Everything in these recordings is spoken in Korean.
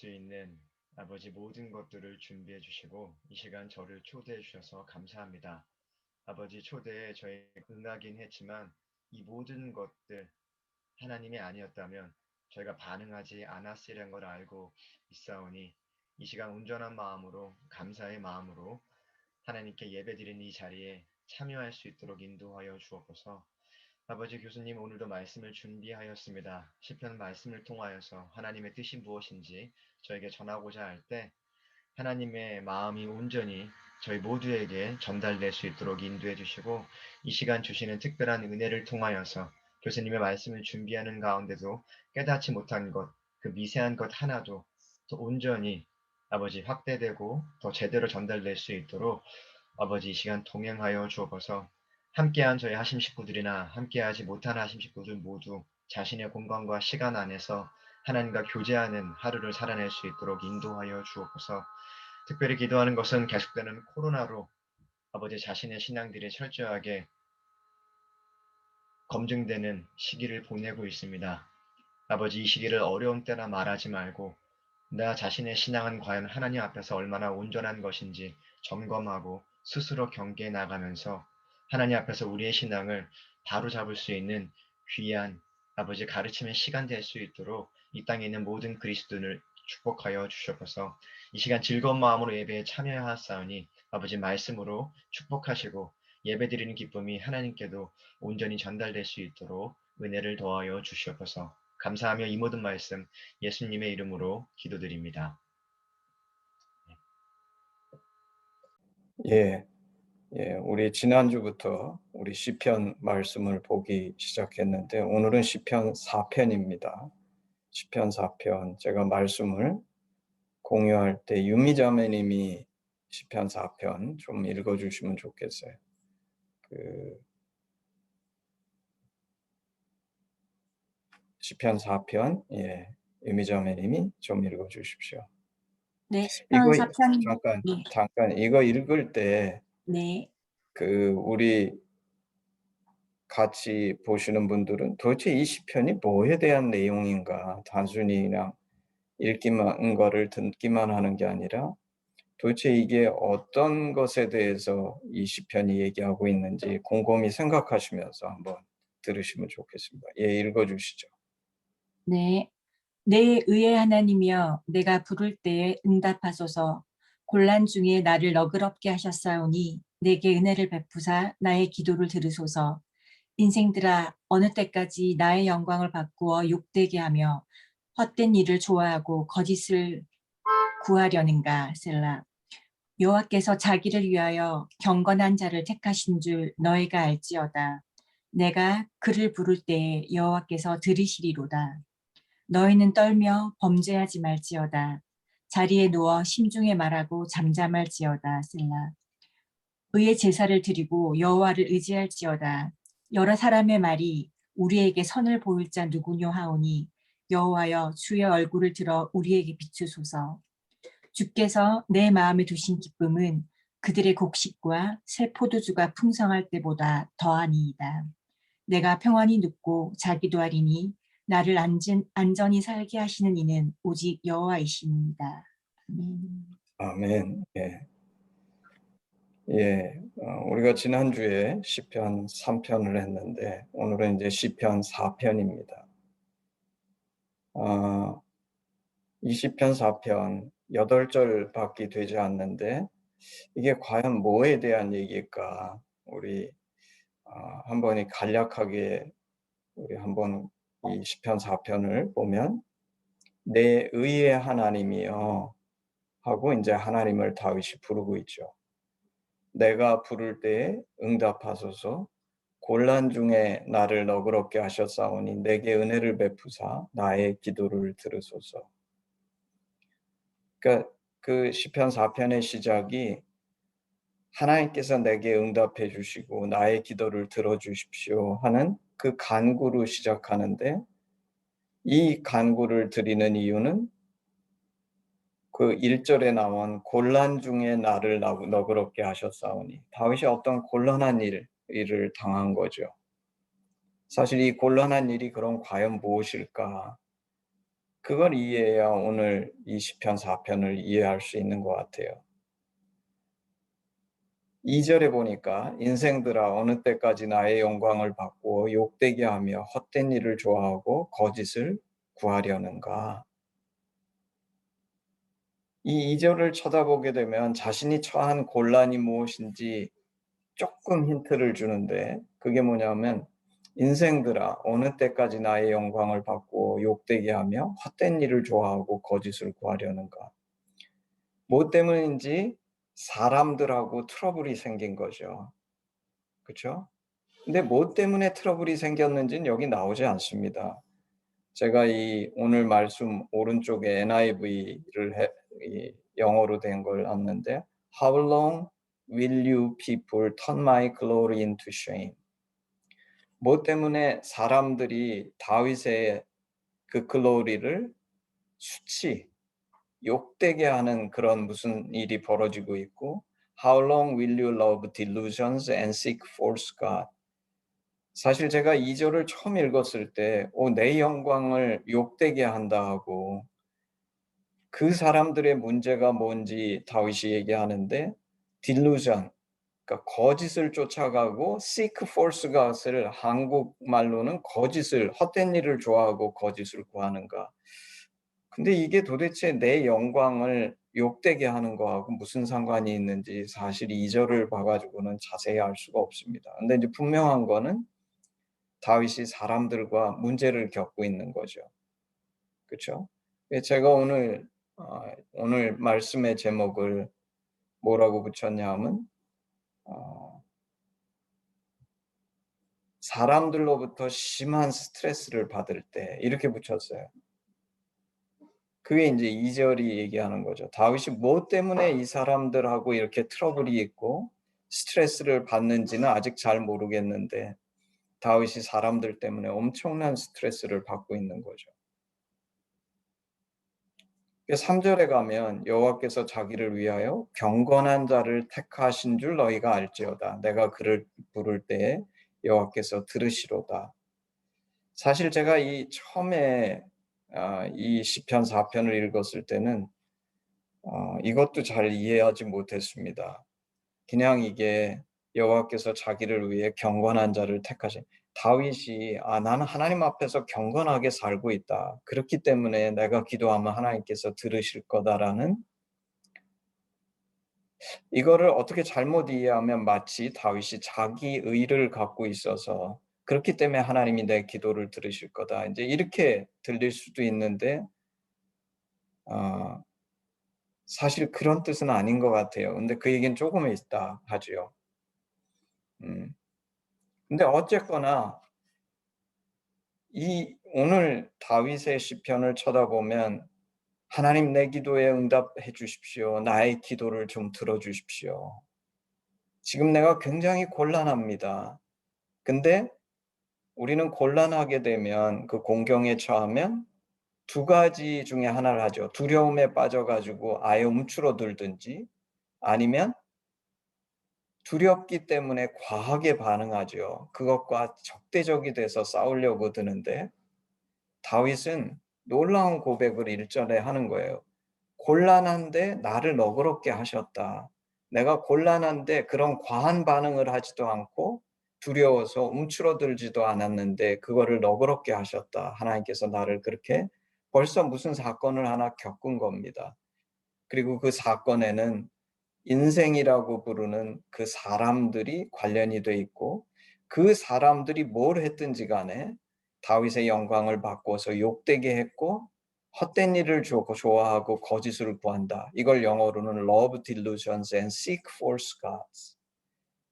수 있는 아버지 모든 것들을 준비해 주시고 이 시간 저를 초대해 주셔서 감사합니다. 아버지 초대에 저희 응하긴 했지만 이 모든 것들 하나님이 아니었다면 저희가 반응하지 않았으리란 걸 알고 있사오니 이 시간 온전한 마음으로 감사의 마음으로 하나님께 예배드리는 이 자리에 참여할 수 있도록 인도하여 주옵소서. 아버지 교수님 오늘도 말씀을 준비하였습니다. 시편 말씀을 통하여서 하나님의 뜻이 무엇인지 저에게 전하고자 할 때 하나님의 마음이 온전히 저희 모두에게 전달될 수 있도록 인도해 주시고 이 시간 주시는 특별한 은혜를 통하여서 교수님의 말씀을 준비하는 가운데도 깨닫지 못한 것, 그 미세한 것 하나도 더 온전히 아버지 확대되고 더 제대로 전달될 수 있도록 아버지 이 시간 동행하여 주옵소서. 함께한 저희 하심 식구들이나 함께하지 못한 하심 식구들 모두 자신의 공간과 시간 안에서 하나님과 교제하는 하루를 살아낼 수 있도록 인도하여 주옵소서. 특별히 기도하는 것은 계속되는 코로나로 아버지 자신의 신앙들이 철저하게 검증되는 시기를 보내고 있습니다. 아버지 이 시기를 어려운 때라 말하지 말고 나 자신의 신앙은 과연 하나님 앞에서 얼마나 온전한 것인지 점검하고 스스로 경계해 나가면서 하나님 앞에서 우리의 신앙을 바로잡을 수 있는 귀한 아버지 가르침의 시간 될 수 있도록 이 땅에 있는 모든 그리스도인을 축복하여 주시옵소서. 이 시간 즐거운 마음으로 예배에 참여하사오니 아버지 말씀으로 축복하시고 예배드리는 기쁨이 하나님께도 온전히 전달될 수 있도록 은혜를 더하여 주시옵소서. 감사하며 이 모든 말씀 예수님의 이름으로 기도드립니다. 예, 우리 지난주부터 우리 시편 말씀을 보기 시작했는데 오늘은 시편 4편입니다. 시편 4편 제가 말씀을 공유할 때 유미자매님이 시편 4편 좀 읽어주시면 좋겠어요. 시편 4편 유미자매님이 좀 읽어주십시오. 네, 이거 시편 4편. 잠깐 이거 읽을 때 네. 우리 같이 보시는 분들은 도대체 이 시편이 뭐에 대한 내용인가, 단순히 그냥 읽기만 거를 듣기만 하는 게 아니라 도대체 이게 어떤 것에 대해서 이 시편이 얘기하고 있는지 곰곰이 생각하시면서 한번 들으시면 좋겠습니다. 읽어 주시죠. 네. 내 의의 하나님이여 내가 부를 때에 응답하소서. 곤란 중에 나를 너그럽게 하셨사오니 내게 은혜를 베푸사 나의 기도를 들으소서. 인생들아 어느 때까지 나의 영광을 바꾸어 욕되게 하며 헛된 일을 좋아하고 거짓을 구하려는가. 셀라. 여호와께서 자기를 위하여 경건한 자를 택하신 줄 너희가 알지어다. 내가 그를 부를 때에 여호와께서 들으시리로다. 너희는 떨며 범죄하지 말지어다. 자리에 누워 심중에 말하고 잠잠할지어다. 셀라. 의의 제사를 드리고 여호와를 의지할지어다. 여러 사람의 말이 우리에게 선을 보일 자 누구뇨 하오니 여호와여 주의 얼굴을 들어 우리에게 비추소서. 주께서 내 마음에 두신 기쁨은 그들의 곡식과 새 포도주가 풍성할 때보다 더하니이다. 내가 평안히 눕고 자기도 하리니 나를 안전히 살게 하시는 이는 오직 여호와이십니다. 아멘. 우리가 지난주에 시편 3편을 했는데 오늘은 이제 시편 4편입니다. 이 시편 4편 8절밖에 되지 않는데 이게 과연 뭐에 대한 얘기일까? 우리 한번 간략하게 우리 한번 이 시편 4편을 보면 내 의의 하나님이여 하고 이제 하나님을 다윗이 부르고 있죠. 내가 부를 때에 응답하소서. 곤란 중에 나를 너그럽게 하셨사오니 내게 은혜를 베푸사 나의 기도를 들으소서. 그러니까 그 시편 4편의 시작이 하나님께서 내게 응답해 주시고 나의 기도를 들어주십시오 하는 그 간구로 시작하는데 이 간구를 드리는 이유는 그 1절에 나온 곤란 중에 나를 너그럽게 하셨사오니 다윗이 어떤 곤란한 일을 당한 거죠. 사실 이 곤란한 일이 그럼 과연 무엇일까? 그걸 이해해야 오늘 이 시편 4편을 이해할 수 있는 것 같아요. 2절에 보니까 인생들아 어느 때까지 나의 영광을 받고 욕되게 하며 헛된 일을 좋아하고 거짓을 구하려는가. 이 2절을 쳐다보게 되면 자신이 처한 곤란이 무엇인지 조금 힌트를 주는데 그게 뭐냐면 인생들아 어느 때까지 나의 영광을 받고 욕되게 하며 헛된 일을 좋아하고 거짓을 구하려는가. 뭐 때문인지 사람들하고 트러블이 생긴 거죠. 그렇죠? 근데 뭐 때문에 트러블이 생겼는지는 여기 나오지 않습니다. 제가 이 오늘 말씀 오른쪽에 NIV를 영어로 된 걸 놨는데 How long will you people turn my glory into shame? 뭐 때문에 사람들이 다윗의 그 글로리를 수치, 욕되게 하는 그런 무슨 일이 벌어지고 있고 How long will you love delusions and seek false God? 사실 제가 2절을 처음 읽었을 때 내 영광을 욕되게 한다 하고 그 사람들의 문제가 뭔지 다윗이 얘기하는데 delusion, 그러니까 거짓을 쫓아가고 seek false god을 한국말로는 거짓을, 헛된 일을 좋아하고 거짓을 구하는가. 근데 이게 도대체 내 영광을 욕되게 하는 거하고 무슨 상관이 있는지 사실 2절을 봐가지고는 자세히 알 수가 없습니다. 근데 이제 분명한 거는 다윗이 사람들과 문제를 겪고 있는 거죠. 그렇죠? 제가 오늘 말씀의 제목을 뭐라고 붙였냐 하면 사람들로부터 심한 스트레스를 받을 때 이렇게 붙였어요. 그게 이제 2절이 얘기하는 거죠. 다윗이 뭐 때문에 이 사람들하고 이렇게 트러블이 있고 스트레스를 받는지는 아직 잘 모르겠는데 다윗이 사람들 때문에 엄청난 스트레스를 받고 있는 거죠. 3절에 가면 여호와께서 자기를 위하여 경건한 자를 택하신 줄 너희가 알지어다. 내가 그를 부를 때에 여호와께서 들으시로다. 사실 제가 이 처음에 이 시편 4편을 읽었을 때는 이것도 잘 이해하지 못했습니다. 그냥 이게 여호와께서 자기를 위해 경건한 자를 택하신 다윗이 나는 하나님 앞에서 경건하게 살고 있다. 그렇기 때문에 내가 기도하면 하나님께서 들으실 거다라는 이거를 어떻게 잘못 이해하면 마치 다윗이 자기 의를 갖고 있어서 그렇기 때문에 하나님이 내 기도를 들으실 거다. 이제 이렇게 들릴 수도 있는데 사실 그런 뜻은 아닌 것 같아요. 근데 그 얘기는 조금 있다 하죠. 근데 어쨌거나 이 오늘 다윗의 시편을 쳐다보면 하나님 내 기도에 응답해 주십시오. 나의 기도를 좀 들어 주십시오. 지금 내가 굉장히 곤란합니다. 근데 우리는 곤란하게 되면 그 공경에 처하면 두 가지 중에 하나를 하죠. 두려움에 빠져가지고 아예 움츠러들든지 아니면 두렵기 때문에 과하게 반응하죠. 그것과 적대적이 돼서 싸우려고 드는데 다윗은 놀라운 고백을 1절에 하는 거예요. 곤란한데 나를 너그럽게 하셨다. 내가 곤란한데 그런 과한 반응을 하지도 않고 두려워서 움츠러들지도 않았는데 그거를 너그럽게 하셨다. 하나님께서 나를 그렇게 벌써 무슨 사건을 하나 겪은 겁니다. 그리고 그 사건에는 인생이라고 부르는 그 사람들이 관련이 돼 있고 그 사람들이 뭘 했든지 간에 다윗의 영광을 바꿔서 욕되게 했고 헛된 일을 좋아하고 거짓을 구한다. 이걸 영어로는 love delusions and seek false gods.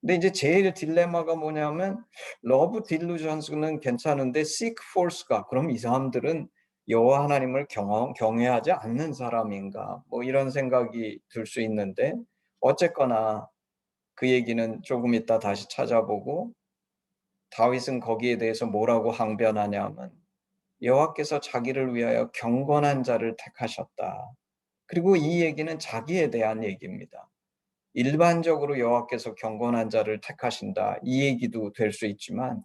근데 이제 제일 딜레마가 뭐냐면 love delusions는 괜찮은데 seek false god. 그럼 이 사람들은 여호와 하나님을 경외하지 않는 사람인가? 뭐 이런 생각이 들 수 있는데 어쨌거나 그 얘기는 조금 이따 다시 찾아보고 다윗은 거기에 대해서 뭐라고 항변하냐면 여호와께서 자기를 위하여 경건한 자를 택하셨다. 그리고 이 얘기는 자기에 대한 얘기입니다. 일반적으로 여호와께서 경건한 자를 택하신다. 이 얘기도 될 수 있지만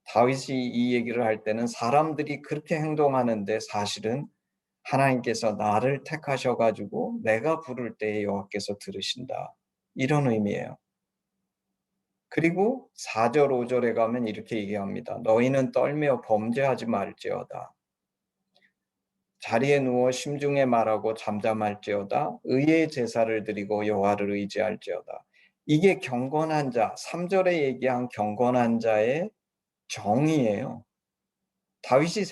다윗이 이 얘기를 할 때는 사람들이 그렇게 행동하는데 사실은 하나님께서 나를 택하셔가지고 내가 부를 때에 여호와께서 들으신다. 이런 의미예요. 그리고 4절, 5절에 가면 이렇게 얘기합니다. 너희는 떨며 범죄하지 말지어다. 자리에 누워 심중에 말하고 잠잠할지어다. 의의 제사를 드리고 여호와를 의지할지어다. 이게 경건한 자, 3절에 얘기한 경건한 자의 정의예요. 다윗이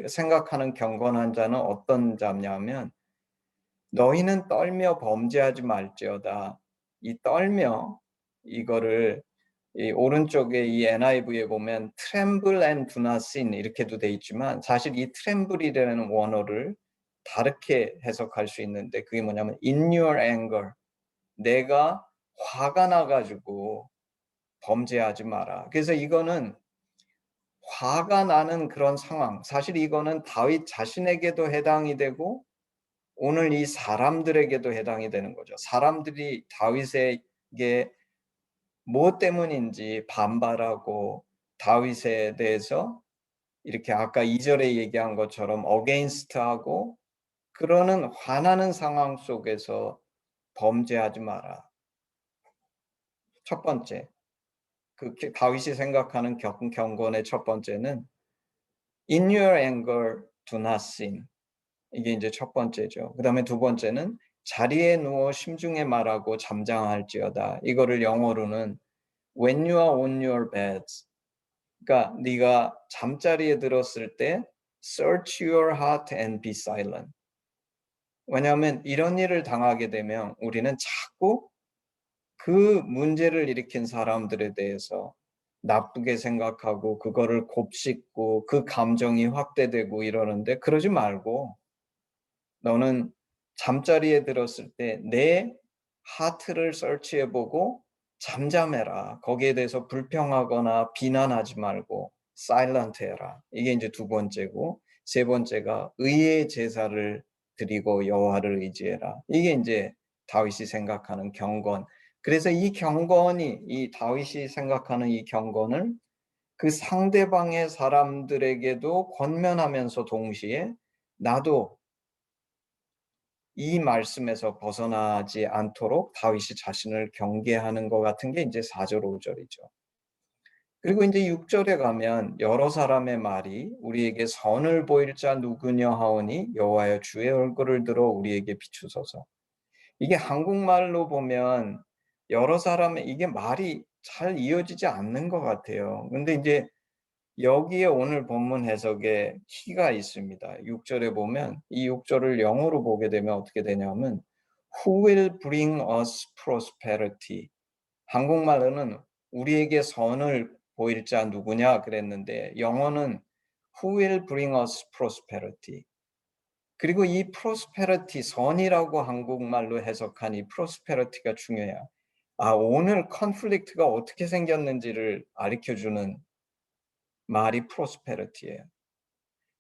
생각하는 경건한 자는 어떤 자냐면 너희는 떨며 범죄하지 말지어다. 이 떨며 이거를 이 오른쪽에 이 NIV에 보면 tremble and do not sin 이렇게도 돼 있지만 사실 이 tremble이라는 원어를 다르게 해석할 수 있는데 그게 뭐냐면 in your anger 내가 화가 나가지고 범죄하지 마라. 그래서 이거는 화가 나는 그런 상황 사실 이거는 다윗 자신에게도 해당이 되고 오늘 이 사람들에게도 해당이 되는 거죠. 사람들이 다윗에게 뭐 때문인지 반발하고 다윗에 대해서 이렇게 아까 2절에 얘기한 것처럼 against하고 그러는 화나는 상황 속에서 범죄하지 마라. 첫 번째, 그 다윗이 생각하는 경건의 첫 번째는 in your anger do not sin. 이게 이제 첫 번째죠. 그 다음에 두 번째는 자리에 누워 심중에 말하고 잠잠할지어다. 이거를 영어로는 when you are on your beds. 그러니까 네가 잠자리에 들었을 때 search your heart and be silent. 왜냐하면 이런 일을 당하게 되면 우리는 자꾸 그 문제를 일으킨 사람들에 대해서 나쁘게 생각하고 그거를 곱씹고 그 감정이 확대되고 이러는데 그러지 말고 너는 잠자리에 들었을 때 내 하트를 서치해보고 잠잠해라. 거기에 대해서 불평하거나 비난하지 말고 사일런트 해라. 이게 이제 두 번째고 세 번째가 의의 제사를 드리고 여호와를 의지해라. 이게 이제 다윗이 생각하는 경건. 그래서 이 경건이 이 다윗이 생각하는 이 경건을 그 상대방의 사람들에게도 권면하면서 동시에 나도 이 말씀에서 벗어나지 않도록 다윗이 자신을 경계하는 것 같은 게 이제 4절, 5절이죠. 그리고 이제 6절에 가면 여러 사람의 말이 우리에게 선을 보일 자 누구냐 하오니 여호와여 주의 얼굴을 들어 우리에게 비추소서. 이게 한국말로 보면 여러 사람의 이게 말이 잘 이어지지 않는 것 같아요. 근데 이제 여기에 오늘 본문 해석에 키가 있습니다. 6절에 보면 이 6절을 영어로 보게 되면 어떻게 되냐면 Who will bring us prosperity? 한국말로는 우리에게 선을 보일 자 누구냐 그랬는데 영어는 Who will bring us prosperity? 그리고 이 prosperity, 선이라고 한국말로 해석한 이 prosperity가 중요해요. 오늘 컨플릭트가 어떻게 생겼는지를 가르쳐주는 말이 프로스페리티예요.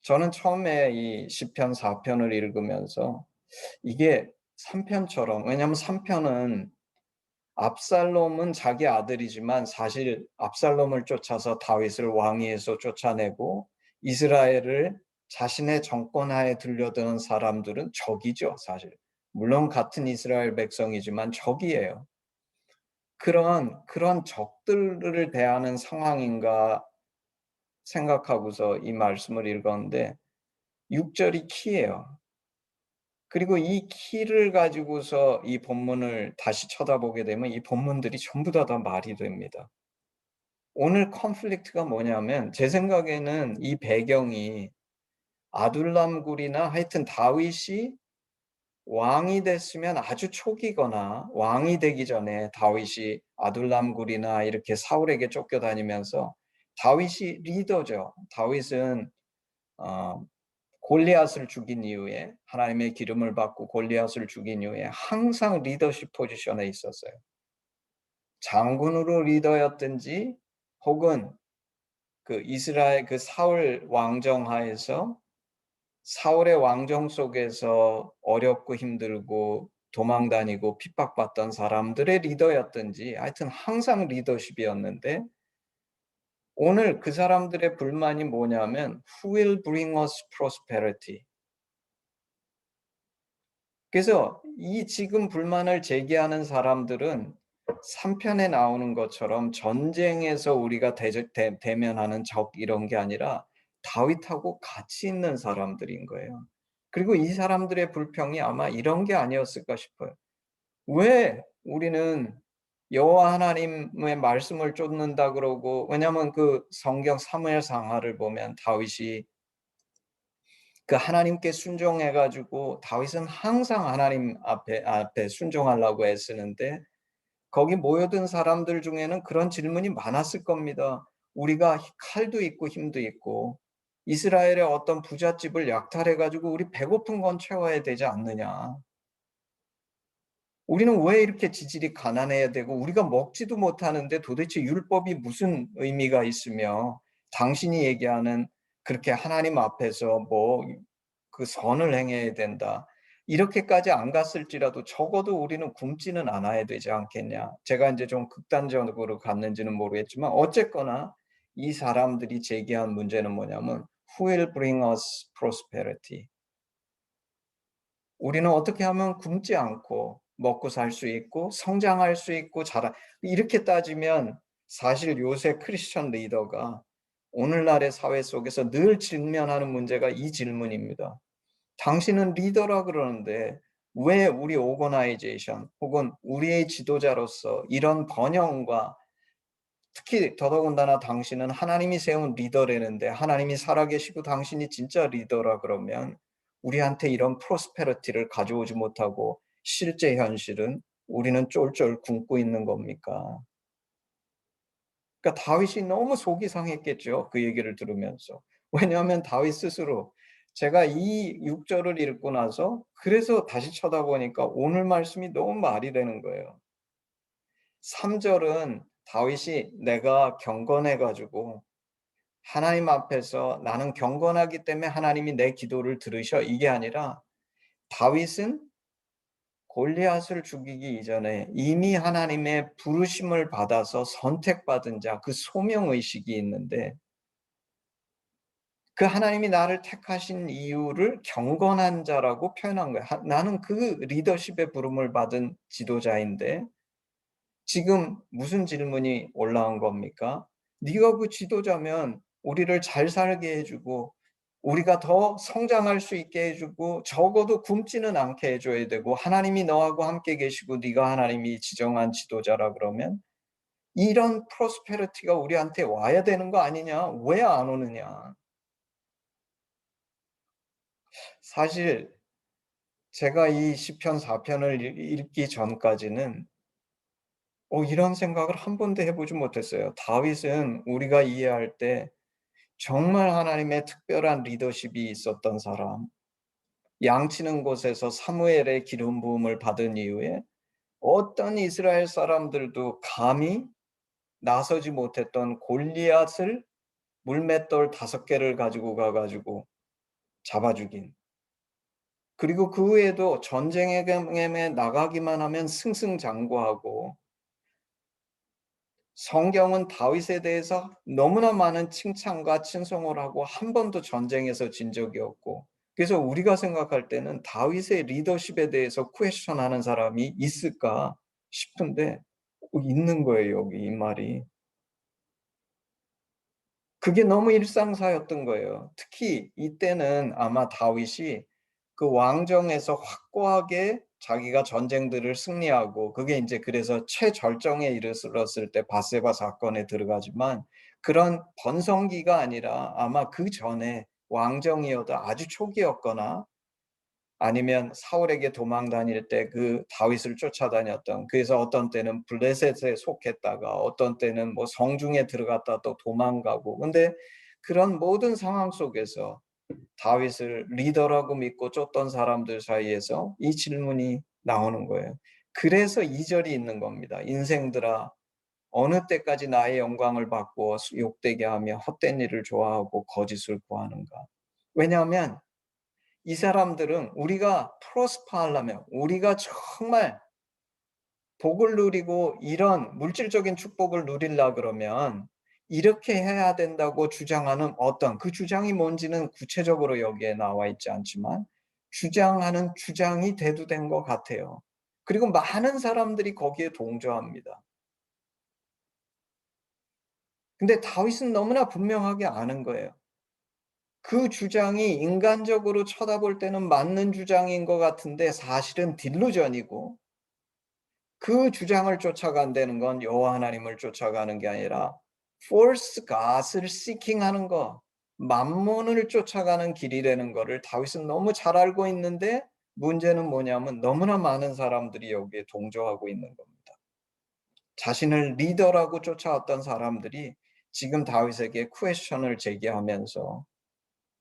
저는 처음에 이 시편 4편을 읽으면서 이게 3편처럼 왜냐하면 3편은 압살롬은 자기 아들이지만 사실 압살롬을 쫓아서 다윗을 왕위에서 쫓아내고 이스라엘을 자신의 정권하에 들려드는 사람들은 적이죠, 사실. 물론 같은 이스라엘 백성이지만 적이에요. 그런 적들을 대하는 상황인가 생각하고서 이 말씀을 읽었는데 6절이 키예요. 그리고 이 키를 가지고서 이 본문을 다시 쳐다보게 되면 이 본문들이 전부 다 말이 됩니다. 오늘 컨플릭트가 뭐냐면 제 생각에는 이 배경이 아둘람굴이나 하여튼 다윗이 왕이 됐으면 아주 초기거나 왕이 되기 전에 다윗이 아둘람굴이나 이렇게 사울에게 쫓겨다니면서 다윗이 리더죠. 다윗은 골리앗을 죽인 이후에 하나님의 기름을 받고 골리앗을 죽인 이후에 항상 리더십 포지션에 있었어요. 장군으로 리더였든지 혹은 그 이스라엘 그 사울 왕정 하에서 사울의 왕정 속에서 어렵고 힘들고 도망다니고 핍박받던 사람들의 리더였든지 하여튼 항상 리더십이었는데 오늘 그 사람들의 불만이 뭐냐면 Who will bring us prosperity? 그래서 이 지금 불만을 제기하는 사람들은 3편에 나오는 것처럼 전쟁에서 우리가 대면하는 적 이런 게 아니라 다윗하고 같이 있는 사람들인 거예요. 그리고 이 사람들의 불평이 아마 이런 게 아니었을까 싶어요. 왜 우리는 여호와 하나님의 말씀을 쫓는다 그러고, 왜냐하면 그 성경 사무엘 상하를 보면 다윗이 그 하나님께 순종해 가지고 다윗은 항상 하나님 앞에 순종하려고 애쓰는데 거기 모여든 사람들 중에는 그런 질문이 많았을 겁니다. 우리가 칼도 있고 힘도 있고 이스라엘의 어떤 부잣집을 약탈해 가지고 우리 배고픈 건 채워야 되지 않느냐. 우리는 왜 이렇게 지질이 가난해야 되고 우리가 먹지도 못하는데 도대체 율법이 무슨 의미가 있으며 당신이 얘기하는 그렇게 하나님 앞에서 뭐 그 선을 행해야 된다. 이렇게까지 안 갔을지라도 적어도 우리는 굶지는 않아야 되지 않겠냐. 제가 이제 좀 극단적으로 갔는지는 모르겠지만 어쨌거나 이 사람들이 제기한 문제는 뭐냐면 Who will bring us prosperity? 우리는 어떻게 하면 굶지 않고 먹고 살 수 있고 성장할 수 있고 이렇게 따지면 사실 요새 크리스천 리더가 오늘날의 사회 속에서 늘 직면하는 문제가 이 질문입니다. 당신은 리더라 그러는데 왜 우리 오거나이제이션 혹은 우리의 지도자로서 이런 번영과 특히 더더군다나 당신은 하나님이 세운 리더라는데 하나님이 살아계시고 당신이 진짜 리더라 그러면 우리한테 이런 프로스페러티를 가져오지 못하고 실제 현실은 우리는 쫄쫄 굶고 있는 겁니까? 그러니까 다윗이 너무 속이 상했겠죠. 그 얘기를 들으면서. 왜냐하면 다윗 스스로 제가 이 6절을 읽고 나서 그래서 다시 쳐다보니까 오늘 말씀이 너무 말이 되는 거예요. 3절은 다윗이 내가 경건해 가지고 하나님 앞에서 나는 경건하기 때문에 하나님이 내 기도를 들으셔 이게 아니라 다윗은 골리앗을 죽이기 이전에 이미 하나님의 부르심을 받아서 선택받은 자, 그 소명의식이 있는데 그 하나님이 나를 택하신 이유를 경건한 자라고 표현한 거야. 나는 그 리더십의 부름을 받은 지도자인데 지금 무슨 질문이 올라온 겁니까? 네가 그 지도자면 우리를 잘 살게 해주고 우리가 더 성장할 수 있게 해주고 적어도 굶지는 않게 해줘야 되고 하나님이 너하고 함께 계시고 네가 하나님이 지정한 지도자라 그러면 이런 프로스페리티가 우리한테 와야 되는 거 아니냐? 왜 안 오느냐? 사실 제가 이 시편 4편을 읽기 전까지는 이런 생각을 한 번도 해보지 못했어요. 다윗은 우리가 이해할 때 정말 하나님의 특별한 리더십이 있었던 사람, 양치는 곳에서 사무엘의 기름 부음을 받은 이후에 어떤 이스라엘 사람들도 감히 나서지 못했던 골리앗을 물맷돌 5개를 가지고 가가지고 잡아 죽인. 그리고 그 후에도 전쟁에 나가기만 하면 승승장구하고 성경은 다윗에 대해서 너무나 많은 칭찬과 칭송을 하고 한 번도 전쟁에서 진 적이 없고 그래서 우리가 생각할 때는 다윗의 리더십에 대해서 퀘스천하는 사람이 있을까 싶은데 있는 거예요. 여기 이 말이. 그게 너무 일상사였던 거예요. 특히 이때는 아마 다윗이 그 왕정에서 확고하게 자기가 전쟁들을 승리하고 그게 이제 그래서 최절정에 이르렀을 때 밧세바 사건에 들어가지만 그런 번성기가 아니라 아마 그 전에 왕정이어도 아주 초기였거나 아니면 사울에게 도망 다닐 때 그 다윗을 쫓아다녔던 그래서 어떤 때는 블레셋에 속했다가 어떤 때는 뭐 성중에 들어갔다 또 도망가고 근데 그런 모든 상황 속에서 다윗을 리더라고 믿고 쫓던 사람들 사이에서 이 질문이 나오는 거예요. 그래서 2절이 있는 겁니다. 인생들아 어느 때까지 나의 영광을 받고 욕되게 하며 헛된 일을 좋아하고 거짓을 구하는가. 왜냐하면 이 사람들은 우리가 프로스퍼하려면 우리가 정말 복을 누리고 이런 물질적인 축복을 누리려 그러면 이렇게 해야 된다고 주장하는 어떤 그 주장이 뭔지는 구체적으로 여기에 나와 있지 않지만 주장하는 주장이 대두된 것 같아요. 그리고 많은 사람들이 거기에 동조합니다. 근데 다윗은 너무나 분명하게 아는 거예요. 그 주장이 인간적으로 쳐다볼 때는 맞는 주장인 것 같은데 사실은 딜루전이고, 그 주장을 쫓아간다는 건 여호와 하나님을 쫓아가는 게 아니라 false god을 seeking하는 거, 만몬을 쫓아가는 길이라는 거를 다윗은 너무 잘 알고 있는데, 문제는 뭐냐면 너무나 많은 사람들이 여기에 동조하고 있는 겁니다. 자신을 리더라고 쫓아왔던 사람들이 지금 다윗에게 퀘스천을 제기하면서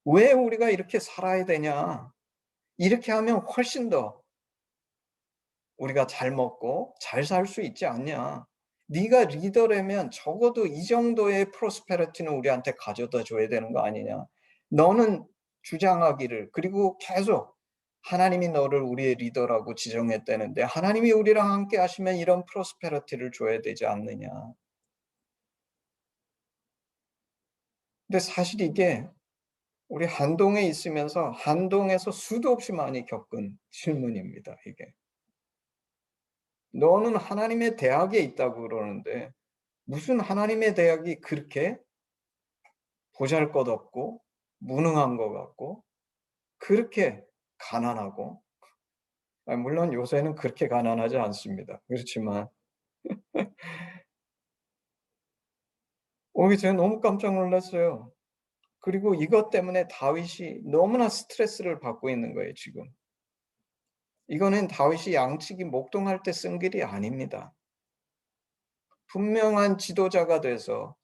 왜 우리가 이렇게 살아야 되냐? 이렇게 하면 훨씬 더 우리가 잘 먹고 잘 살 수 있지 않냐? 네가 리더라면 적어도 이 정도의 프로스페리티는 우리한테 가져다 줘야 되는 거 아니냐? 너는 주장하기를, 그리고 계속 하나님이 너를 우리의 리더라고 지정했다는데 하나님이 우리랑 함께 하시면 이런 프로스페리티를 줘야 되지 않느냐? 근데 사실 이게 우리 한동에 있으면서 한동에서 수도 없이 많이 겪은 질문입니다. 이게 너는 하나님의 대학에 있다고 그러는데 무슨 하나님의 대학이 그렇게 보잘것없고 무능한 것 같고 그렇게 가난하고, 물론 요새는 그렇게 가난하지 않습니다. 그렇지만 제가 너무 깜짝 놀랐어요. 그리고 이것 때문에 다윗이 너무나 스트레스를 받고 있는 거예요. 지금 이거는 다윗이 양치기 목동할 때 쓴 글이 아닙니다. 분명한 지도자가 돼서,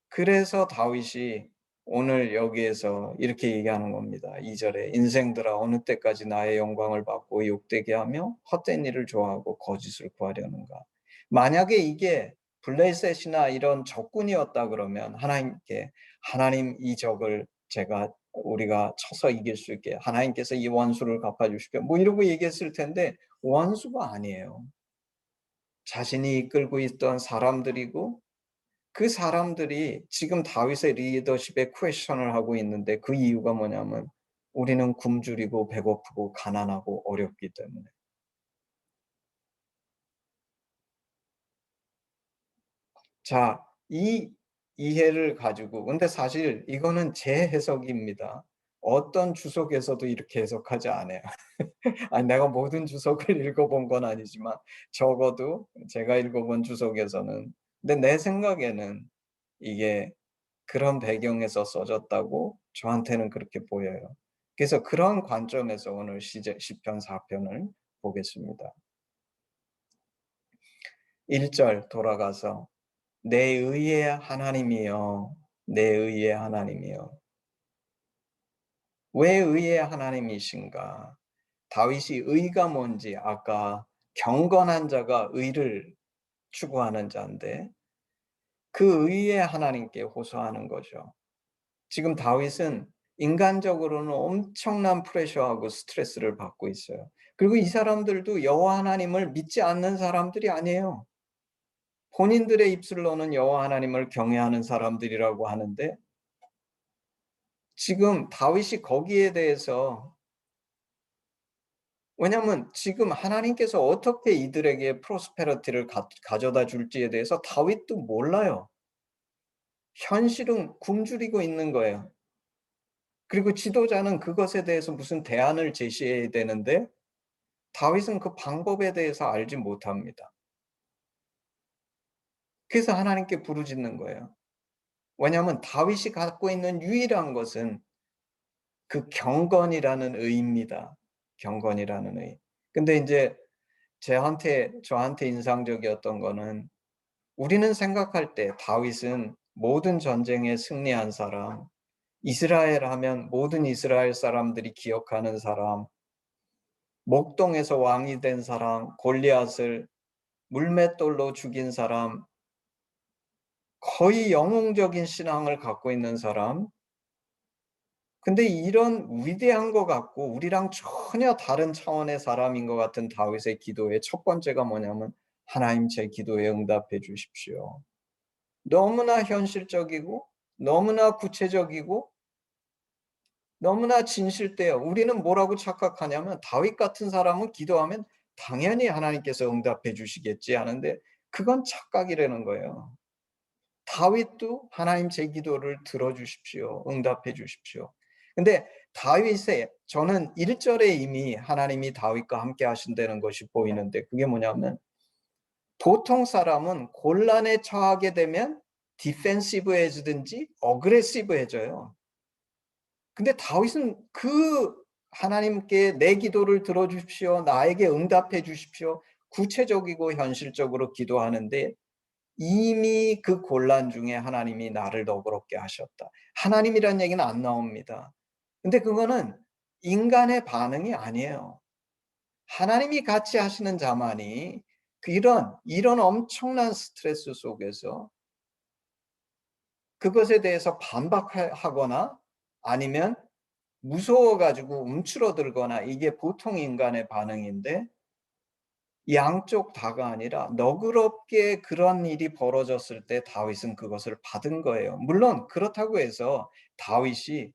그래서 다윗이 오늘 여기에서 이렇게 얘기하는 겁니다. 2절에 인생들아 어느 때까지 나의 영광을 받고 욕되게 하며 헛된 일을 좋아하고 거짓을 구하려는가. 만약에 이게 블레셋이나 이런 적군이었다 그러면 하나님께, 하나님 이 적을 우리가 쳐서 이길 수 있게 하나님께서 이 원수를 갚아주십시오 뭐 이러고 얘기했을 텐데, 원수가 아니에요. 자신이 이끌고 있던 사람들이고, 그 사람들이 지금 다윗의 리더십에 퀘스천을 하고 있는데, 그 이유가 뭐냐면 우리는 굶주리고 배고프고 가난하고 어렵기 때문에. 자, 이 이해를 가지고, 근데 사실 이거는 제 해석입니다. 어떤 주석에서도 이렇게 해석하지 않아요. 아니, 내가 모든 주석을 읽어본 건 아니지만 적어도 제가 읽어본 주석에서는, 근데 내 생각에는 이게 그런 배경에서 써졌다고 저한테는 그렇게 보여요. 그래서 그런 관점에서 오늘 시편 4편을 보겠습니다. 1절 돌아가서 내 의의 하나님이여, 내 의의 하나님이여. 왜 의의 하나님이신가? 다윗이 의가 뭔지, 아까 경건한 자가 의를 추구하는 자인데 그 의의 하나님께 호소하는 거죠. 지금 다윗은 인간적으로는 엄청난 프레셔하고 스트레스를 받고 있어요. 그리고 이 사람들도 여호와 하나님을 믿지 않는 사람들이 아니에요. 본인들의 입술로는 여호와 하나님을 경외하는 사람들이라고 하는데, 지금 다윗이 거기에 대해서, 왜냐하면 지금 하나님께서 어떻게 이들에게 프로스페러티를 가져다 줄지에 대해서 다윗도 몰라요. 현실은 굶주리고 있는 거예요. 그리고 지도자는 그것에 대해서 무슨 대안을 제시해야 되는데 다윗은 그 방법에 대해서 알지 못합니다. 그래서 하나님께 부르짖는 거예요. 왜냐하면 다윗이 갖고 있는 유일한 것은 그 경건이라는 의입니다. 경건이라는 의. 근데 이제 저한테 인상적이었던 거는, 우리는 생각할 때 다윗은 모든 전쟁에 승리한 사람, 이스라엘 하면 모든 이스라엘 사람들이 기억하는 사람, 목동에서 왕이 된 사람, 골리앗을 물맷돌로 죽인 사람, 거의 영웅적인 신앙을 갖고 있는 사람. 근데 이런 위대한 것 같고 우리랑 전혀 다른 차원의 사람인 것 같은 다윗의 기도의 첫 번째가 뭐냐면, 하나님 제 기도에 응답해 주십시오. 너무나 현실적이고 너무나 구체적이고 너무나 진실돼요. 우리는 뭐라고 착각하냐면 다윗 같은 사람은 기도하면 당연히 하나님께서 응답해 주시겠지 하는데 그건 착각이라는 거예요. 다윗도 하나님 제 기도를 들어주십시오. 응답해 주십시오. 근데 다윗의 저는 1절에 이미 하나님이 다윗과 함께 하신다는 것이 보이는데 그게 뭐냐면 보통 사람은 곤란에 처하게 되면 디펜시브해지든지 어그레시브해져요. 근데 다윗은 그 하나님께 내 기도를 들어주십시오. 나에게 응답해 주십시오. 구체적이고 현실적으로 기도하는데 이미 그 곤란 중에 하나님이 나를 너그럽게 하셨다. 하나님이란 얘기는 안 나옵니다. 근데 그거는 인간의 반응이 아니에요. 하나님이 같이 하시는 자만이 이런 엄청난 스트레스 속에서 그것에 대해서 반박하거나 아니면 무서워가지고 움츠러들거나 이게 보통 인간의 반응인데 양쪽 다가 아니라 너그럽게 그런 일이 벌어졌을 때 다윗은 그것을 받은 거예요. 물론 그렇다고 해서 다윗이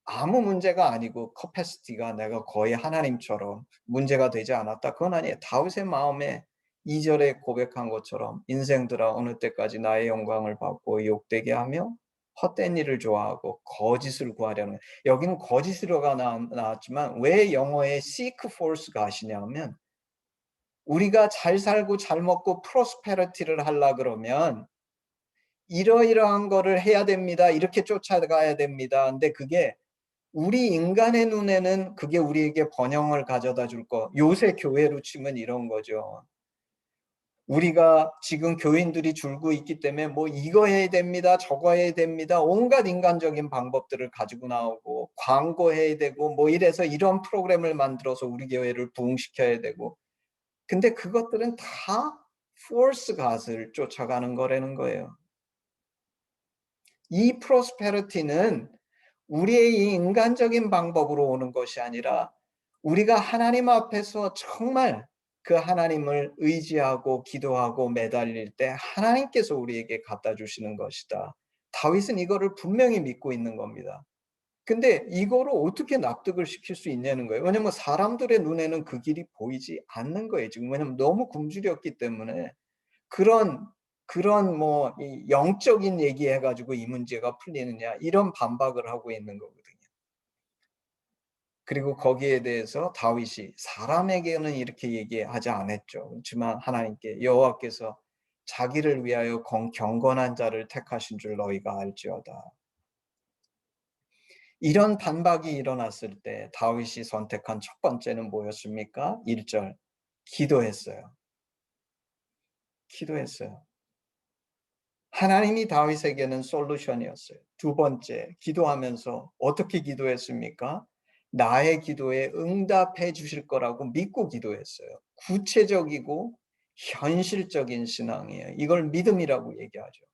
아무 문제가 아니고 커패시티가 내가 거의 하나님처럼 문제가 되지 않았다. 그건 아니에요. 다윗의 마음에 2절에 고백한 것처럼 인생들아 어느 때까지 나의 영광을 받고 욕되게 하며 헛된 일을 좋아하고 거짓을 구하려는 여기는 거짓으로가 나왔지만 왜 영어에 seek for가 하시냐면 우리가 잘 살고 잘 먹고 프로스페리티를 하려 그러면 이러이러한 거를 해야 됩니다. 이렇게 쫓아가야 됩니다. 근데 그게 우리 인간의 눈에는 그게 우리에게 번영을 가져다 줄 거. 요새 교회로 치면 이런 거죠. 우리가 지금 교인들이 줄고 있기 때문에 뭐 이거 해야 됩니다. 저거 해야 됩니다. 온갖 인간적인 방법들을 가지고 나오고 광고해야 되고 뭐 이래서 이런 프로그램을 만들어서 우리 교회를 부흥시켜야 되고 근데 그것들은 다 force god을 쫓아가는 거라는 거예요. 이 프로스페리티는 우리의 이 인간적인 방법으로 오는 것이 아니라 우리가 하나님 앞에서 정말 그 하나님을 의지하고 기도하고 매달릴 때 하나님께서 우리에게 갖다 주시는 것이다. 다윗은 이거를 분명히 믿고 있는 겁니다. 근데 이거를 어떻게 납득을 시킬 수 있냐는 거예요. 왜냐면 사람들의 눈에는 그 길이 보이지 않는 거예요. 지금 왜냐면 너무 굶주렸기 때문에 그런 뭐 영적인 얘기해 가지고 이 문제가 풀리느냐 이런 반박을 하고 있는 거거든요. 그리고 거기에 대해서 다윗이 사람에게는 이렇게 얘기하지 않았죠. 그렇지만 하나님께 여호와께서 자기를 위하여 경건한 자를 택하신 줄 너희가 알지어다. 이런 반박이 일어났을 때 다윗이 선택한 첫 번째는 뭐였습니까? 1절 기도했어요. 기도했어요. 하나님이 다윗에게는 솔루션이었어요. 두 번째, 기도하면서 어떻게 기도했습니까? 나의 기도에 응답해 주실 거라고 믿고 기도했어요. 구체적이고 현실적인 신앙이에요. 이걸 믿음이라고 얘기하죠.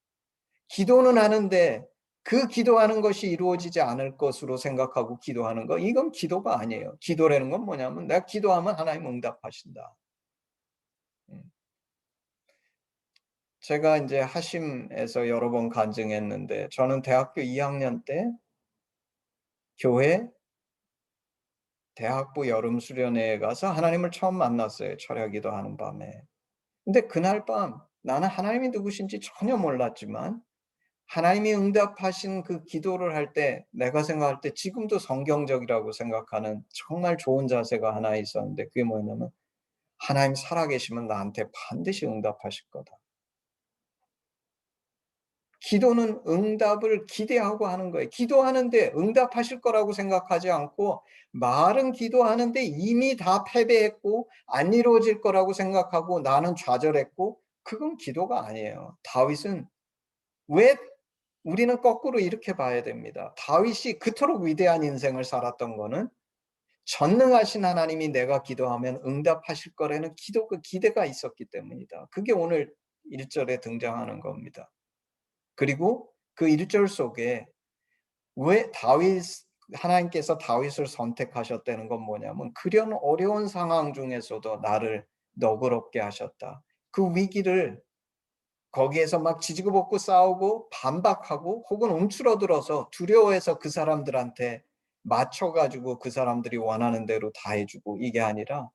기도는 하는데 그 기도하는 것이 이루어지지 않을 것으로 생각하고 기도하는 거, 이건 기도가 아니에요. 기도라는 건 뭐냐면 내가 기도하면 하나님 응답하신다. 제가 이제 하심에서 여러 번 간증했는데 저는 대학교 2학년 때 교회 대학부 여름 수련회에 가서 하나님을 처음 만났어요. 철야기도 하는 밤에. 근데 그날 밤 나는 하나님이 누구신지 전혀 몰랐지만 하나님이 응답하신 그 기도를 할 때 내가 생각할 때 지금도 성경적이라고 생각하는 정말 좋은 자세가 하나 있었는데 그게 뭐냐면 하나님 살아계시면 나한테 반드시 응답하실 거다. 기도는 응답을 기대하고 하는 거예요. 기도하는데 응답하실 거라고 생각하지 않고 말은 기도하는데 이미 다 패배했고 안 이루어질 거라고 생각하고 나는 좌절했고 그건 기도가 아니에요. 다윗은 왜 우리는 거꾸로 이렇게 봐야 됩니다. 다윗이 그토록 위대한 인생을 살았던 거는 전능하신 하나님이 내가 기도하면 응답하실 거라는 기대가 있었기 때문이다. 그게 오늘 1절에 등장하는 겁니다. 그리고 그 1절 속에 왜 하나님께서 다윗을 선택하셨다는 건 뭐냐면 그런 어려운 상황 중에서도 나를 너그럽게 하셨다. 그 위기를 거기에서 막 지지고 볶고 싸우고 반박하고 혹은 움츠러들어서 두려워해서 그 사람들한테 맞춰가지고 그 사람들이 원하는 대로 다 해주고 이게 아니라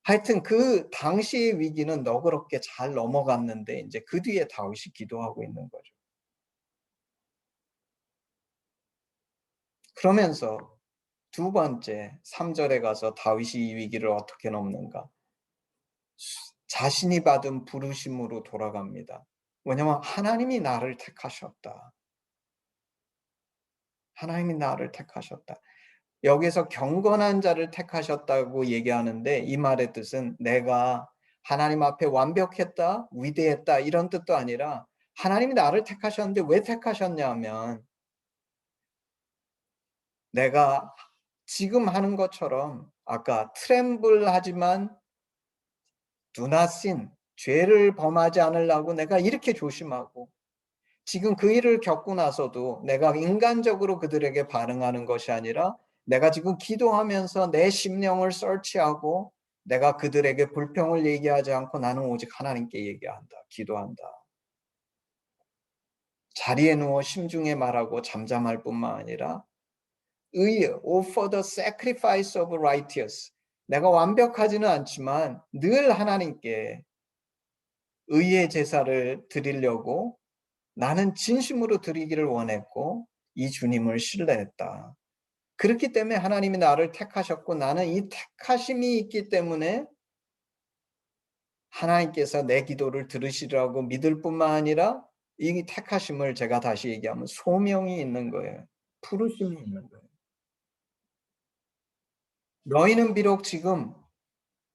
하여튼 그 당시의 위기는 너그럽게 잘 넘어갔는데 이제 그 뒤에 다윗이 기도하고 있는 거죠. 그러면서 두 번째 3절에 가서 다윗이 이 위기를 어떻게 넘는가? 자신이 받은 부르심으로 돌아갑니다. 왜냐하면 하나님이 나를 택하셨다. 하나님이 나를 택하셨다. 여기서 경건한 자를 택하셨다고 얘기하는데 이 말의 뜻은 내가 하나님 앞에 완벽했다, 위대했다 이런 뜻도 아니라 하나님이 나를 택하셨는데 왜 택하셨냐면 내가 지금 하는 것처럼 아까 트렘블 하지만 do not sin, 죄를 범하지 않으려고 내가 이렇게 조심하고 지금 그 일을 겪고 나서도 내가 인간적으로 그들에게 반응하는 것이 아니라 내가 지금 기도하면서 내 심령을 서치하고 내가 그들에게 불평을 얘기하지 않고 나는 오직 하나님께 얘기한다. 기도한다. 자리에 누워 심중에 말하고 잠잠할 뿐만 아니라 offer the sacrifice of righteous. 내가 완벽하지는 않지만 늘 하나님께 의의 제사를 드리려고 나는 진심으로 드리기를 원했고 이 주님을 신뢰했다. 그렇기 때문에 하나님이 나를 택하셨고 나는 이 택하심이 있기 때문에 하나님께서 내 기도를 들으시라고 믿을 뿐만 아니라 이 택하심을 제가 다시 얘기하면 소명이 있는 거예요. 부르심이 있는 거예요. 너희는 비록 지금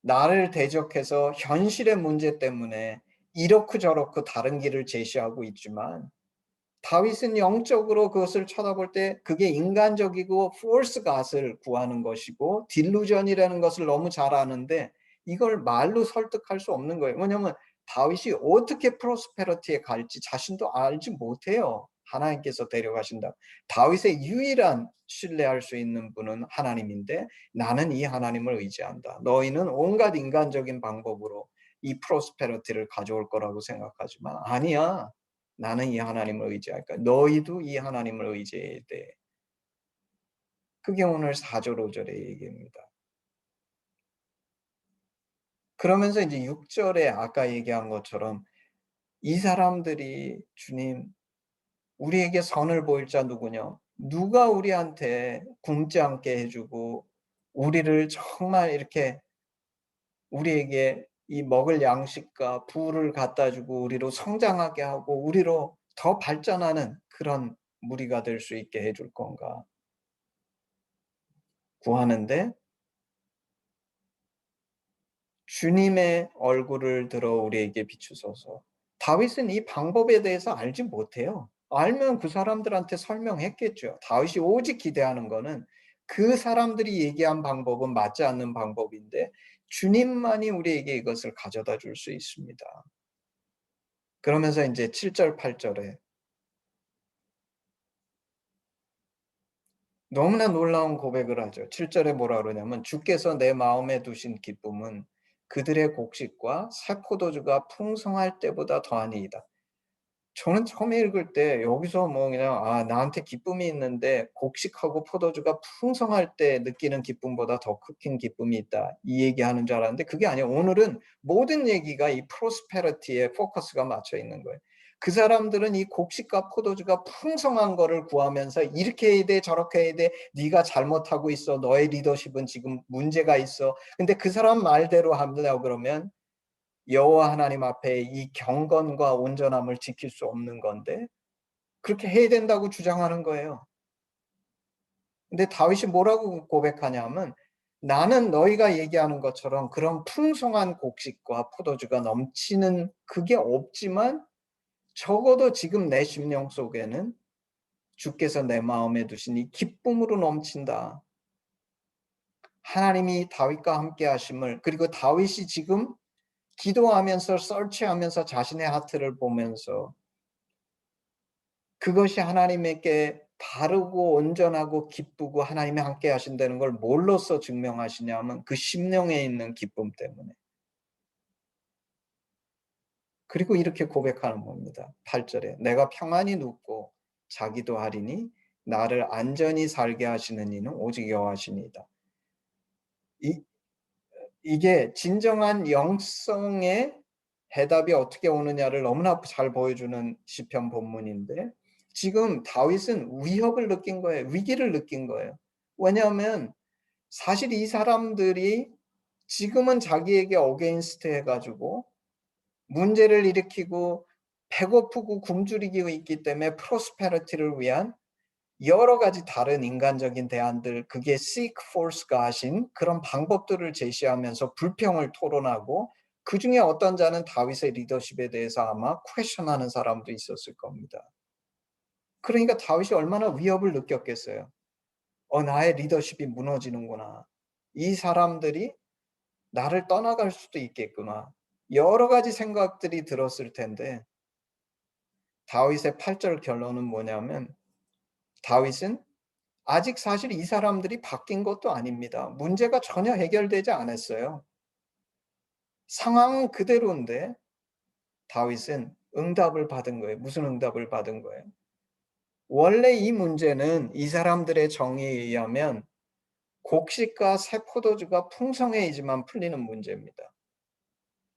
나를 대적해서 현실의 문제 때문에 이렇고 저렇고 다른 길을 제시하고 있지만 다윗은 영적으로 그것을 쳐다볼 때 그게 인간적이고 false god을 구하는 것이고 딜루전이라는 것을 너무 잘 아는데 이걸 말로 설득할 수 없는 거예요. 왜냐하면 다윗이 어떻게 프로스페러티에 갈지 자신도 알지 못해요. 하나님께서 데려가신다. 다윗의 유일한 신뢰할 수 있는 분은 하나님인데 나는 이 하나님을 의지한다. 너희는 온갖 인간적인 방법으로 이 프로스페러티를 가져올 거라고 생각하지만 아니야. 나는 이 하나님을 의지할까? 너희도 이 하나님을 의지해야 돼. 그게 오늘 4절 5절의 얘기입니다. 그러면서 이제 6절에 아까 얘기한 것처럼 이 사람들이 주님 우리에게 선을 보일 자 누구냐? 누가 우리한테 굶지 않게 해주고 우리를 정말 이렇게 우리에게 이 먹을 양식과 부를 갖다 주고 우리로 성장하게 하고 우리로 더 발전하는 그런 무리가 될 수 있게 해줄 건가? 구하는데 주님의 얼굴을 들어 우리에게 비추소서. 다윗은 이 방법에 대해서 알지 못해요. 알면 그 사람들한테 설명했겠죠. 다윗이 오직 기대하는 거는 그 사람들이 얘기한 방법은 맞지 않는 방법인데 주님만이 우리에게 이것을 가져다 줄 수 있습니다. 그러면서 이제 7절 8절에 너무나 놀라운 고백을 하죠. 7절에 뭐라 그러냐면 주께서 내 마음에 두신 기쁨은 그들의 곡식과 새 포도주가 풍성할 때보다 더하니이다. 저는 처음에 읽을 때 여기서 뭐 그냥 나한테 기쁨이 있는데 곡식하고 포도주가 풍성할 때 느끼는 기쁨보다 더 큰 기쁨이 있다. 이 얘기하는 줄 알았는데 그게 아니에요. 오늘은 모든 얘기가 이 프로스페리티에 포커스가 맞춰 있는 거예요. 그 사람들은 이 곡식과 포도주가 풍성한 거를 구하면서 이렇게 해야 돼 저렇게 해야 돼 네가 잘못하고 있어 너의 리더십은 지금 문제가 있어. 근데 그 사람 말대로 하려고 그러면 여호와 하나님 앞에 이 경건과 온전함을 지킬 수 없는 건데 그렇게 해야 된다고 주장하는 거예요. 근데 다윗이 뭐라고 고백하냐면 나는 너희가 얘기하는 것처럼 그런 풍성한 곡식과 포도주가 넘치는 그게 없지만 적어도 지금 내 심령 속에는 주께서 내 마음에 두신 이 기쁨으로 넘친다. 하나님이 다윗과 함께 하심을 그리고 다윗이 지금 기도하면서 서치하면서 자신의 하트를 보면서 그것이 하나님께 바르고 온전하고 기쁘고 하나님이 함께 하신다는 걸 뭘로써 증명하시냐면 그 심령에 있는 기쁨 때문에. 그리고 이렇게 고백하는 겁니다. 8절에 내가 평안히 눕고 자기도 하리니 나를 안전히 살게 하시는 이는 오직 여호와시니이다. 이게 진정한 영성의 해답이 어떻게 오느냐를 너무나 잘 보여주는 시편 본문인데, 지금 다윗은 위협을 느낀 거예요. 위기를 느낀 거예요. 왜냐하면 사실 이 사람들이 지금은 자기에게 어게인스트 해가지고 문제를 일으키고 배고프고 굶주리고 있기 때문에 프로스페리티를 위한 여러 가지 다른 인간적인 대안들, 그게 seek force가 하신 그런 방법들을 제시하면서 불평을 토론하고, 그 중에 어떤 자는 다윗의 리더십에 대해서 아마 퀘션하는 사람도 있었을 겁니다. 그러니까 다윗이 얼마나 위협을 느꼈겠어요. 나의 리더십이 무너지는구나. 이 사람들이 나를 떠나갈 수도 있겠구나. 여러 가지 생각들이 들었을 텐데, 다윗의 8절 결론은 뭐냐면, 다윗은 아직 사실 이 사람들이 바뀐 것도 아닙니다. 문제가 전혀 해결되지 않았어요. 상황은 그대로인데 다윗은 응답을 받은 거예요. 무슨 응답을 받은 거예요? 원래 이 문제는 이 사람들의 정의에 의하면 곡식과 새 포도주가 풍성해야지만 풀리는 문제입니다.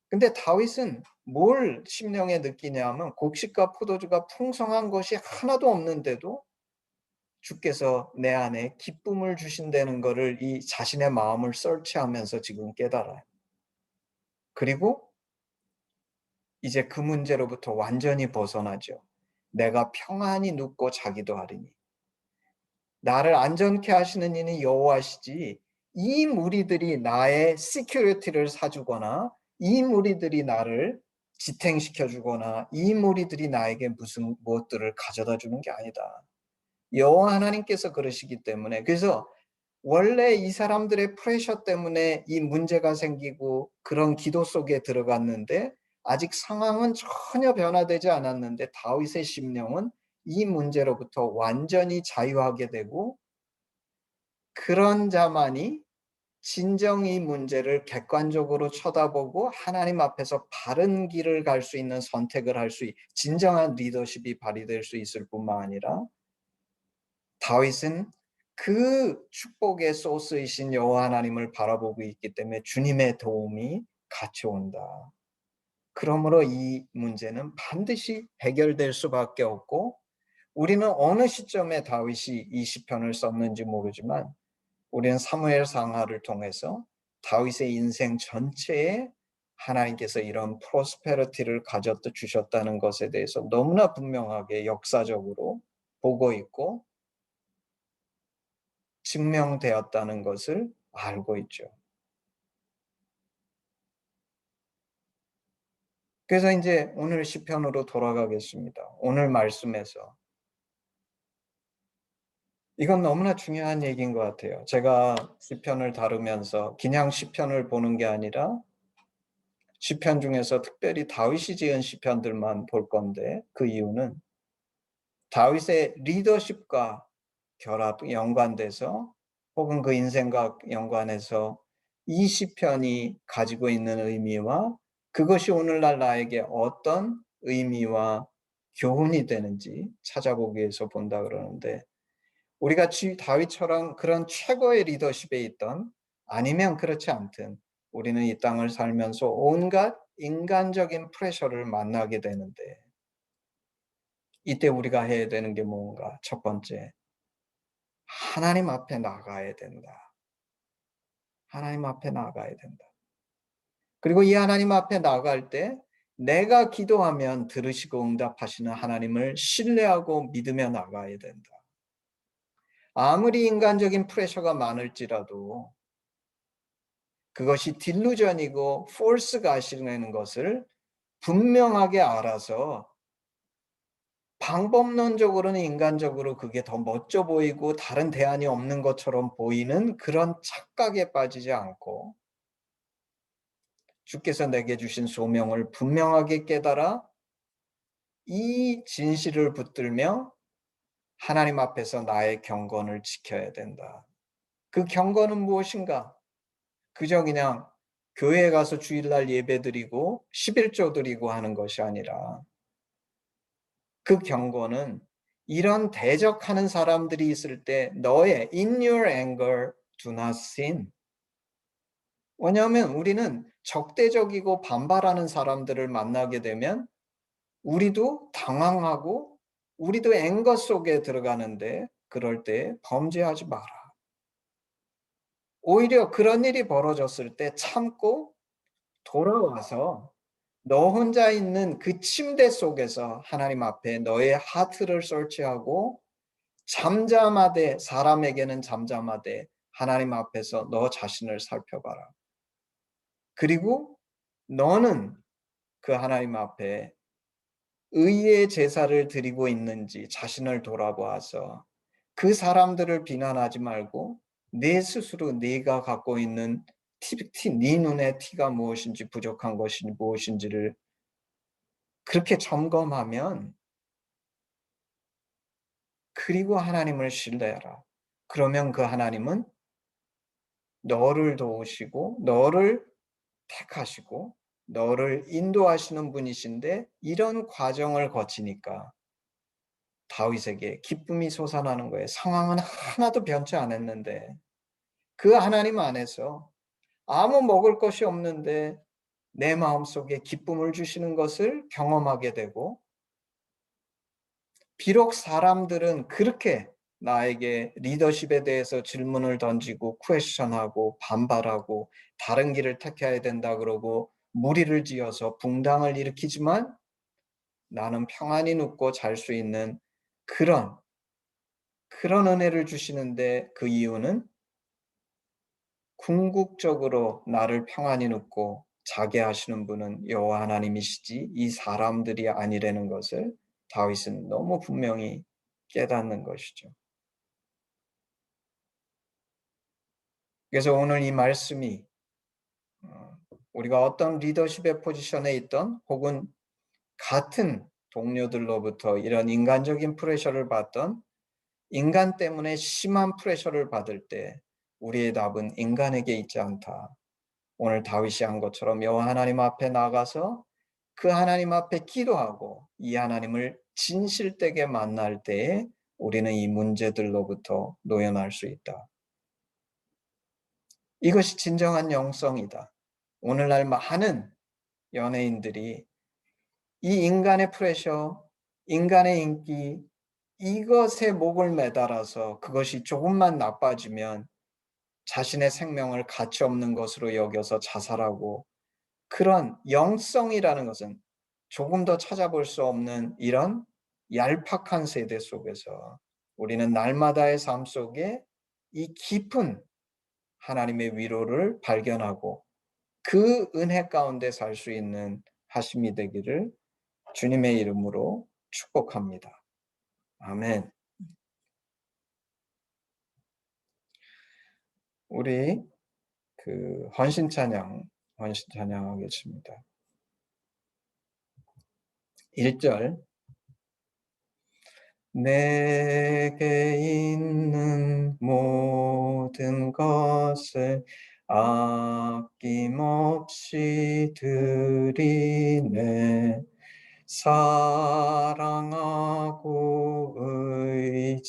근데 다윗은 뭘 심령에 느끼냐면, 곡식과 포도주가 풍성한 것이 하나도 없는데도 주께서 내 안에 기쁨을 주신다는 것을 이 자신의 마음을 설치하면서 지금 깨달아요. 그리고 이제 그 문제로부터 완전히 벗어나죠. 내가 평안히 눕고 자기도 하리니. 나를 안전케 하시는 이는 여호와시지, 이 무리들이 나의 시큐리티를 사주거나, 이 무리들이 나를 지탱시켜주거나, 이 무리들이 나에게 무엇들을 가져다 주는 게 아니다. 여호와 하나님께서 그러시기 때문에. 그래서 원래 이 사람들의 프레셔 때문에 이 문제가 생기고 그런 기도 속에 들어갔는데, 아직 상황은 전혀 변화되지 않았는데 다윗의 심령은 이 문제로부터 완전히 자유하게 되고, 그런 자만이 진정 이 문제를 객관적으로 쳐다보고 하나님 앞에서 바른 길을 갈 수 있는 선택을 할 수, 진정한 리더십이 발휘될 수 있을 뿐만 아니라, 다윗은 그 축복의 소스이신 여호와 하나님을 바라보고 있기 때문에 주님의 도움이 같이 온다. 그러므로 이 문제는 반드시 해결될 수밖에 없고, 우리는 어느 시점에 다윗이 이 시편을 썼는지 모르지만 우리는 사무엘 상하를 통해서 다윗의 인생 전체에 하나님께서 이런 프로스페리티를 가졌다 주셨다는 것에 대해서 너무나 분명하게 역사적으로 보고 있고 증명되었다는 것을 알고 있죠. 그래서 이제 오늘 시편으로 돌아가겠습니다. 오늘 말씀에서 이건 너무나 중요한 얘기인 것 같아요. 제가 시편을 다루면서 그냥 시편을 보는 게 아니라 시편 중에서 특별히 다윗이 지은 시편들만 볼 건데, 그 이유는 다윗의 리더십과 연관돼서, 혹은 그 인생과 연관해서 이 시편이 가지고 있는 의미와 그것이 오늘날 나에게 어떤 의미와 교훈이 되는지 찾아보기 위해서 본다 그러는데, 우리가 다윗처럼 그런 최고의 리더십에 있던, 아니면 그렇지 않든 우리는 이 땅을 살면서 온갖 인간적인 프레셔를 만나게 되는데, 이때 우리가 해야 되는 게 뭔가? 첫 번째, 하나님 앞에 나가야 된다. 하나님 앞에 나가야 된다. 그리고 이 하나님 앞에 나갈 때 내가 기도하면 들으시고 응답하시는 하나님을 신뢰하고 믿으며 나가야 된다. 아무리 인간적인 프레셔가 많을지라도 그것이 딜루전이고 폴스가 하시는 것을 분명하게 알아서, 방법론적으로는 인간적으로 그게 더 멋져 보이고 다른 대안이 없는 것처럼 보이는 그런 착각에 빠지지 않고, 주께서 내게 주신 소명을 분명하게 깨달아 이 진실을 붙들며 하나님 앞에서 나의 경건을 지켜야 된다. 그 경건은 무엇인가? 그저 그냥 교회에 가서 주일날 예배드리고 11조 드리고 하는 것이 아니라, 그 경건은 이런 대적하는 사람들이 있을 때 너의 in your anger do not sin. 왜냐하면 우리는 적대적이고 반발하는 사람들을 만나게 되면 우리도 당황하고 우리도 앵거 속에 들어가는데 그럴 때 범죄하지 마라. 오히려 그런 일이 벌어졌을 때 참고 돌아와서 너 혼자 있는 그 침대 속에서 하나님 앞에 너의 하트를 설치하고 잠잠하되 사람에게는 잠잠하되 하나님 앞에서 너 자신을 살펴봐라. 그리고 너는 그 하나님 앞에 의의 제사를 드리고 있는지 자신을 돌아보아서 그 사람들을 비난하지 말고 내 스스로 네가 갖고 있는 네 눈에 티가 무엇인지 부족한 것이 무엇인지를 그렇게 점검하면 그리고 하나님을 신뢰하라. 그러면 그 하나님은 너를 도우시고 너를 택하시고 너를 인도하시는 분이신데 이런 과정을 거치니까 다윗에게 기쁨이 솟아나는 거예요. 상황은 하나도 변치 않았는데 그 하나님 안에서 아무 먹을 것이 없는데 내 마음속에 기쁨을 주시는 것을 경험하게 되고 비록 사람들은 그렇게 나에게 리더십에 대해서 질문을 던지고 퀘스천하고 반발하고 다른 길을 택해야 된다 그러고 무리를 지어서 붕당을 일으키지만 나는 평안히 눕고 잘 수 있는 그런 은혜를 주시는데 그 이유는 궁극적으로 나를 평안히 눕고 자게 하시는 분은 여호와 하나님이시지 이 사람들이 아니라는 것을 다윗은 너무 분명히 깨닫는 것이죠. 그래서 오늘 이 말씀이 우리가 어떤 리더십의 포지션에 있던 혹은 같은 동료들로부터 이런 인간적인 프레셔를 받던 인간 때문에 심한 프레셔를 받을 때 우리의 답은 인간에게 있지 않다. 오늘 다윗이 한 것처럼 여호와 하나님 앞에 나가서 그 하나님 앞에 기도하고 이 하나님을 진실되게 만날 때에 우리는 이 문제들로부터 노연할 수 있다. 이것이 진정한 영성이다. 오늘날 많은 연예인들이 이 인간의 프레셔, 인간의 인기, 이것에 목을 매달아서 그것이 조금만 나빠지면 자신의 생명을 가치 없는 것으로 여겨서 자살하고 그런 영성이라는 것은 조금 더 찾아볼 수 없는 이런 얄팍한 세대 속에서 우리는 날마다의 삶 속에 이 깊은 하나님의 위로를 발견하고 그 은혜 가운데 살 수 있는 하심이 되기를 주님의 이름으로 축복합니다. 아멘. 우리 헌신 찬양 하겠습니다. 1절 내게 있는 모든 것을 아낌없이 드리네 사랑하고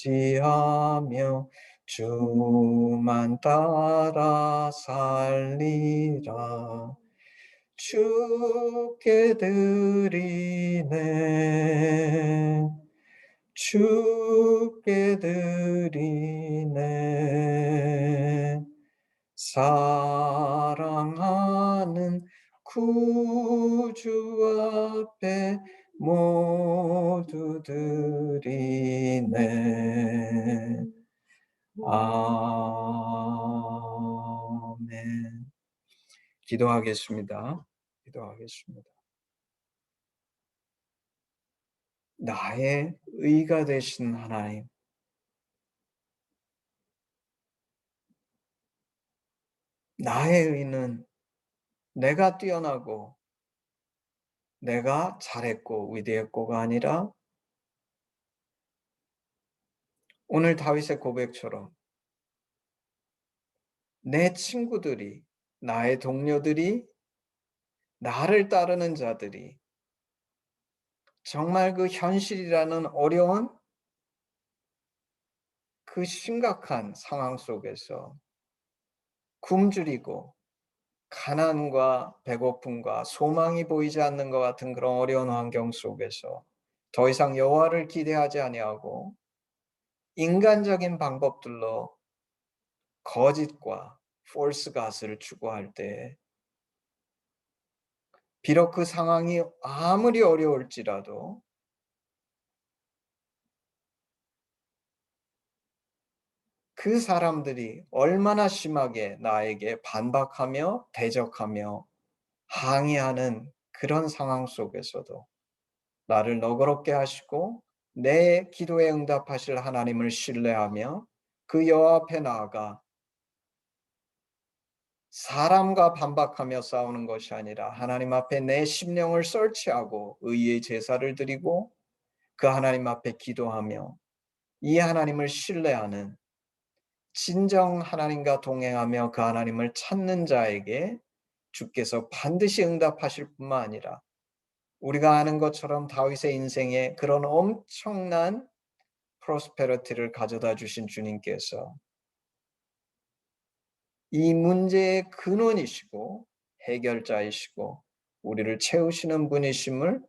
의지하며 주만 따라 살리라 주께 드리네 주께 드리네 사랑하는 구주 앞에 모두 드리네 아멘. 기도하겠습니다. 나의 의가 되신 하나님, 나의 의는 내가 뛰어나고 내가 잘했고 위대했고가 아니라 오늘 다윗의 고백처럼 내 친구들이, 나의 동료들이, 나를 따르는 자들이 정말 그 현실이라는 어려운 그 심각한 상황 속에서 굶주리고 가난과 배고픔과 소망이 보이지 않는 것 같은 그런 어려운 환경 속에서 더 이상 여호와를 기대하지 아니하고 인간적인 방법들로 거짓과 false god을 추구할 때 비록 그 상황이 아무리 어려울지라도 그 사람들이 얼마나 심하게 나에게 반박하며 대적하며 항의하는 그런 상황 속에서도 나를 너그럽게 하시고 내 기도에 응답하실 하나님을 신뢰하며 그 여호와 앞에 나아가 사람과 반박하며 싸우는 것이 아니라 하나님 앞에 내 심령을 설치하고 의의 제사를 드리고 그 하나님 앞에 기도하며 이 하나님을 신뢰하는 진정 하나님과 동행하며 그 하나님을 찾는 자에게 주께서 반드시 응답하실 뿐만 아니라 우리가 아는 것처럼 다윗의 인생에 그런 엄청난 프로스페러티를 가져다 주신 주님께서 이 문제의 근원이시고 해결자이시고 우리를 채우시는 분이심을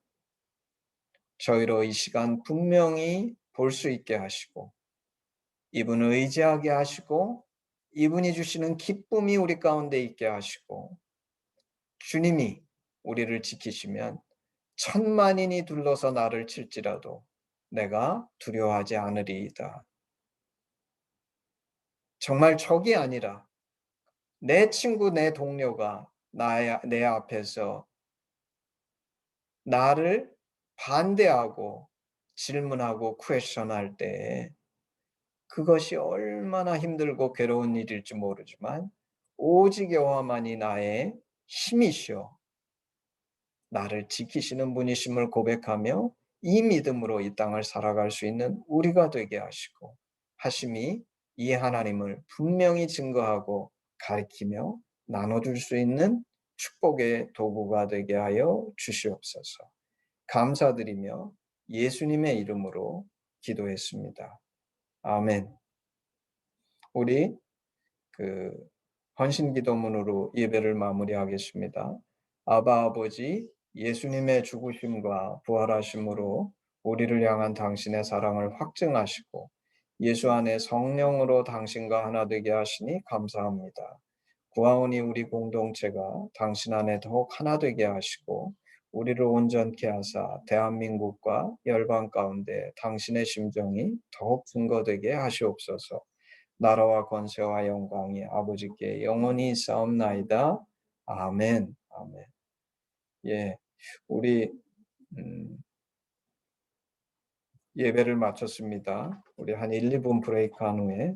저희로 이 시간 분명히 볼 수 있게 하시고 이분을 의지하게 하시고 이분이 주시는 기쁨이 우리 가운데 있게 하시고 주님이 우리를 지키시면 천만인이 둘러서 나를 칠지라도 내가 두려워하지 않으리이다. 정말 적이 아니라 내 친구, 내 동료가 내 앞에서 나를 반대하고 질문하고 퀘스천할 때 그것이 얼마나 힘들고 괴로운 일일지 모르지만 오직 여호와만이 나의 힘이시오 나를 지키시는 분이심을 고백하며 이 믿음으로 이 땅을 살아갈 수 있는 우리가 되게 하시고 하심이 이 하나님을 분명히 증거하고 가리키며 나눠줄 수 있는 축복의 도구가 되게 하여 주시옵소서. 감사드리며 예수님의 이름으로 기도했습니다. 아멘. 우리 헌신기도문으로 예배를 마무리하겠습니다. 아바 아버지 예수님의 죽으심과 부활하심으로 우리를 향한 당신의 사랑을 확증하시고 예수 안에 성령으로 당신과 하나 되게 하시니 감사합니다. 구하오니 우리 공동체가 당신 안에 더욱 하나 되게 하시고 우리를 온전케 하사 대한민국과 열방 가운데 당신의 심정이 더욱 증거되게 하시옵소서. 나라와 권세와 영광이 아버지께 영원히 있사옵나이다. 아멘. 아멘. 예, 우리 예배를 마쳤습니다. 우리 한 1, 2분 브레이크 한 후에